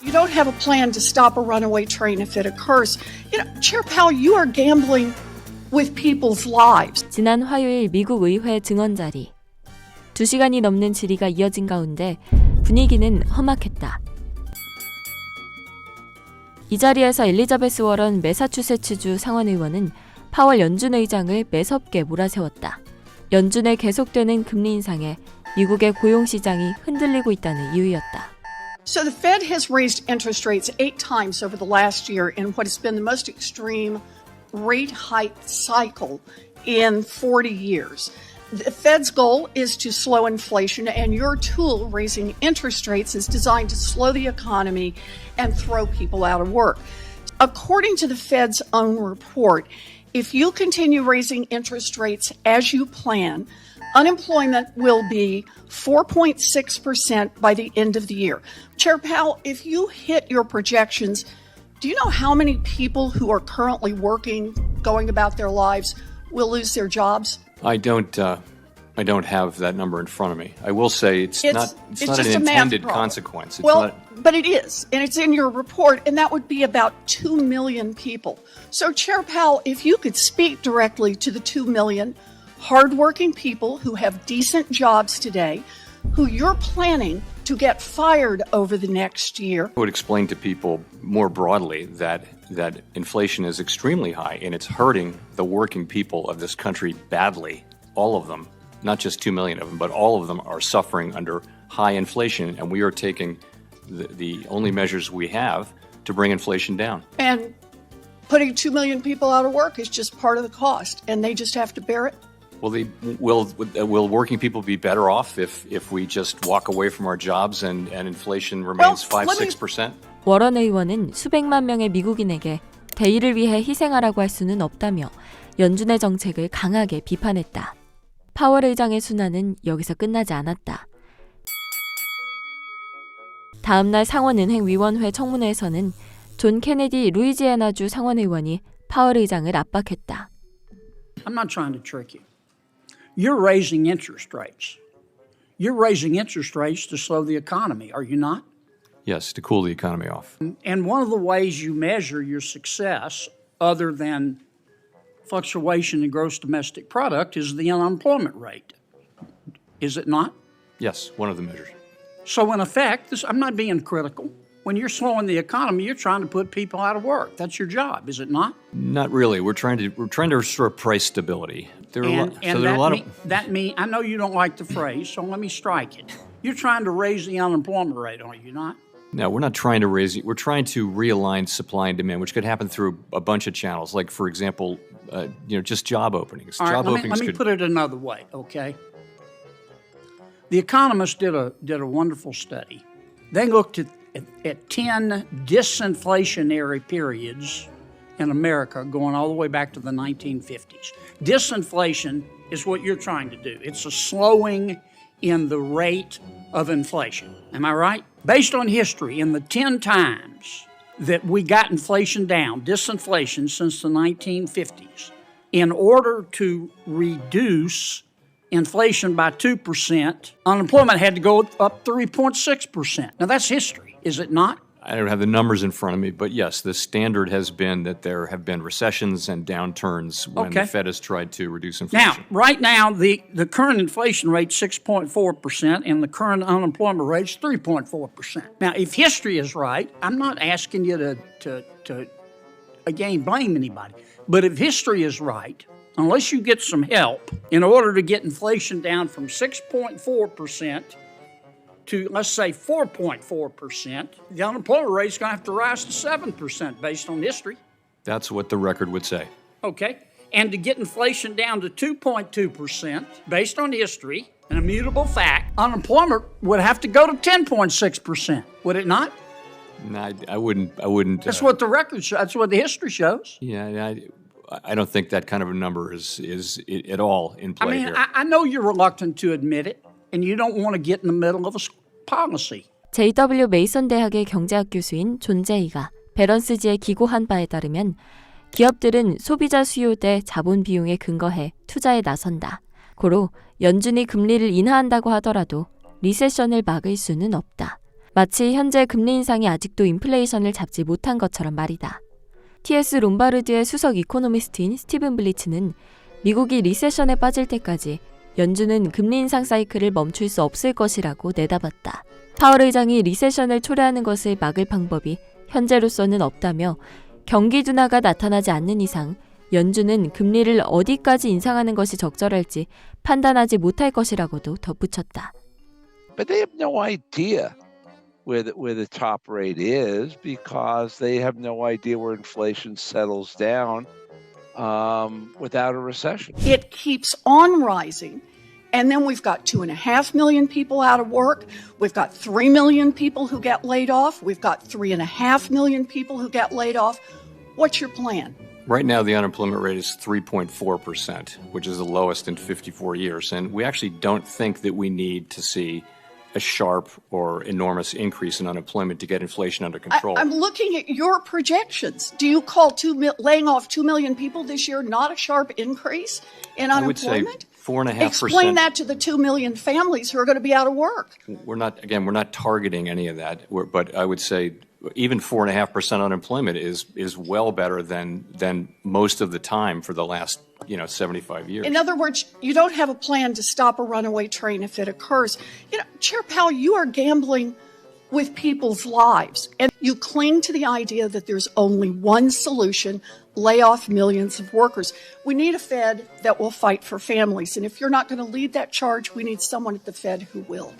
You don't have a plan to stop a runaway train if it occurs. Chair Powell, you are gambling with people's lives. 지난 화요일 미국의회 증언 자리. 2시간이 넘는 질의가 이어진 가운데 분위기는 험악했다. 이 자리에서 엘리자베스워런 매사추세츠주 상원의원은 파월 연준 의장을 매섭게 몰아세웠다. 연준의 계속되는 금리 인상에 미국의 고용시장이 흔들리고 있다는 이유였다. So the Fed has raised interest rates 8 times over the last year in what has been the most extreme rate hike cycle in 40 years. The Fed's goal is to slow inflation, and your tool, raising interest rates, is designed to slow the economy and throw people out of work. According to the Fed's own report, if you continue raising interest rates as you plan, unemployment will be 4.6% by the end of the year. Chair Powell, if you hit your projections, do you know how many people who are currently working, going about their lives, will lose their jobs? I don't have that number in front of me. I will say it's not an intended consequence. But it is, and it's in your report, and that would be about 2 million people. So, Chair Powell, if you could speak directly to the 2 million hardworking people who have decent jobs today, who you're planning to get fired over the next year. I would explain to people more broadly that inflation is extremely high and it's hurting the working people of this country badly. All of them, not just 2 million of them, but all of them are suffering under high inflation, and we are taking the only measures we have to bring inflation down. And putting 2 million people out of work is just part of the cost, and they just have to bear it? Will working people be better off if we just walk away from our jobs and inflation remains 5-6%? 워런 의원은 수백만 명의 미국인에게 대의를 위해 희생하라고 할 수는 없다며 연준의 정책을 강하게 비판했다. 파월 의장의 순환은 여기서 끝나지 않았다. 다음날 상원은행위원회 청문회에서는 존 케네디 루이지애나주 상원의원이 파월 의장을 압박했다. I'm not trying to trick you. You're raising interest rates. You're raising interest rates to slow the economy, are you not? Yes, to cool the economy off. And one of the ways you measure your success, other than fluctuation in gross domestic product, is the unemployment rate. Is it not? Yes, one of the measures. So in effect, I'm not being critical. When you're slowing the economy, you're trying to put people out of work. That's your job, is it not? Not really. We're trying to restore price stability. I know you don't like the phrase, so let me strike it. You're trying to raise the unemployment rate, are you not? No, we're not trying to raise it. We're trying to realign supply and demand, which could happen through a bunch of channels, like, for example, just job openings. All right, let me put it another way, okay? The economists did a wonderful study. They looked at 10 disinflationary periods in America going all the way back to the 1950s. Disinflation is what you're trying to do. It's a slowing in the rate of inflation. Am I right? Based on history, in the 10 times that we got inflation down, disinflation since the 1950s, in order to reduce inflation by 2%, unemployment had to go up 3.6%. Now that's history, is it not? I don't have the numbers in front of me, but yes, the standard has been that there have been recessions and downturns when the Fed has tried to reduce inflation. Now, right now, the current inflation rate is 6.4%, and the current unemployment rate is 3.4%. Now, if history is right, I'm not asking you to again, blame anybody, but if history is right, unless you get some help in order to get inflation down from 6.4% to, let's say, 4.4%, the unemployment rate is going to have to rise to 7% based on history. That's what the record would say. Okay. And to get inflation down to 2.2% based on history, an immutable fact, unemployment would have to go to 10.6%, would it not? No, I wouldn't. That's what the record shows. That's what the history shows. Yeah, I don't think that kind of a number is at all in play here. I know you're reluctant to admit it, and you don't want to get in the middle of a policy. JW 메이선 대학의 경제학 교수인 존 제이가 배런스지에 기고한 바에 따르면 기업들은 소비자 수요 대 자본 비용에 근거해 투자에 나선다. 고로 연준이 금리를 인하한다고 하더라도 리세션을 막을 수는 없다. 마치 현재 금리 인상이 아직도 인플레이션을 잡지 못한 것처럼 말이다. TS 롬바르드의 수석 이코노미스트인 스티븐 블리츠는 미국이 리세션에 빠질 때까지 연준은 금리 인상 사이클을 멈출 수 없을 것이라고 내다봤다. 파월 의장이 리세션을 초래하는 것을 막을 방법이 현재로서는 없다며 경기 둔화가 나타나지 않는 이상 연준은 금리를 어디까지 인상하는 것이 적절할지 판단하지 못할 것이라고도 덧붙였다. But they have no idea where the top rate is because they have no idea where inflation settles down without a recession. It keeps on rising. And then we've got 2.5 million people out of work. We've got 3 million people who get laid off. We've got 3.5 million people who get laid off. What's your plan? Right now, the unemployment rate is 3.4%, which is the lowest in 54 years. And we actually don't think that we need to see a sharp or enormous increase in unemployment to get inflation under control. I'm looking at your projections. Do you call laying off 2 million people this year not a sharp increase in unemployment? I would say 4.5%. Explain that to the 2 million families who are going to be out of work. We're not targeting any of that. But I would say even 4.5% unemployment is well better than most of the time for the last 75 years. In other words, you don't have a plan to stop a runaway train if it occurs. Chair Powell, you are gambling with people's lives, and you cling to the idea that there's only one solution: lay off millions of workers. We need a Fed that will fight for families, and if you're not going to lead that charge, we need someone at the Fed who will.